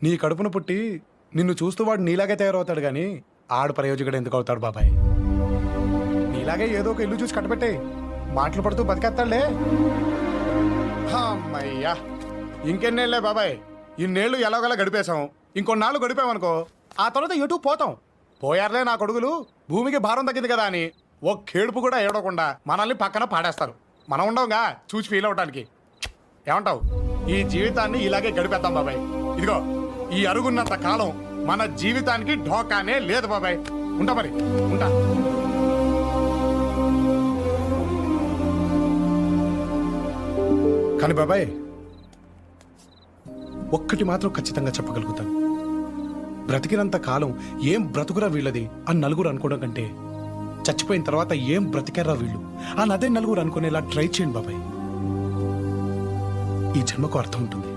నీ కడుపున పుట్టి నిన్ను చూస్తూ వాడు నీలాగే తయారవుతాడు గాని ఆడు ప్రయోజకుడు ఎందుకు అవుతాడు బాబాయ్? నీలాగే ఏదో ఒక ఇల్లు చూసి కట్టబెట్టే మాటలు పడుతూ బతికేస్తాడులే. అమ్మయ్యా, ఇంకెన్నేళ్లే బాబాయ్, ఇన్నేళ్లు ఎలాగోలా గడిపేశాం. ఇంకొన్నాళ్ళు గడిపామనుకో ఆ తర్వాత ఎటు పోతాం. పోయారులే నా కొడుకులు, భూమికి భారం తగ్గింది కదా అని ఓ కేడుపు కూడా ఏడవకుండా మనల్ని పక్కన పాడేస్తారు. మనం ఉండవుగా చూసి ఫీల్ అవటానికి. ఏమంటావు? ఈ జీవితాన్ని ఇలాగే గడిపేద్దాం బాబాయ్. ఇదిగో ఈ అరుగున్నంత కాలం మన జీవితానికి ఢోకానే లేదు బాబాయ్. ఉంటా మరి, ఉంటా. కానీ బాబాయ్ ఒక్కటి మాత్రం ఖచ్చితంగా చెప్పగలుగుతాను. బ్రతికినంత కాలం ఏం బ్రతుకురా వీళ్ళది అని నలుగురు అనుకోవడం కంటే చచ్చిపోయిన తర్వాత ఏం బ్రతికారా వీళ్ళు అని అదే నలుగురు అనుకునేలా ట్రై చేయండి బాబాయ్. ఈ జన్మకు అర్థం ఉంటుంది.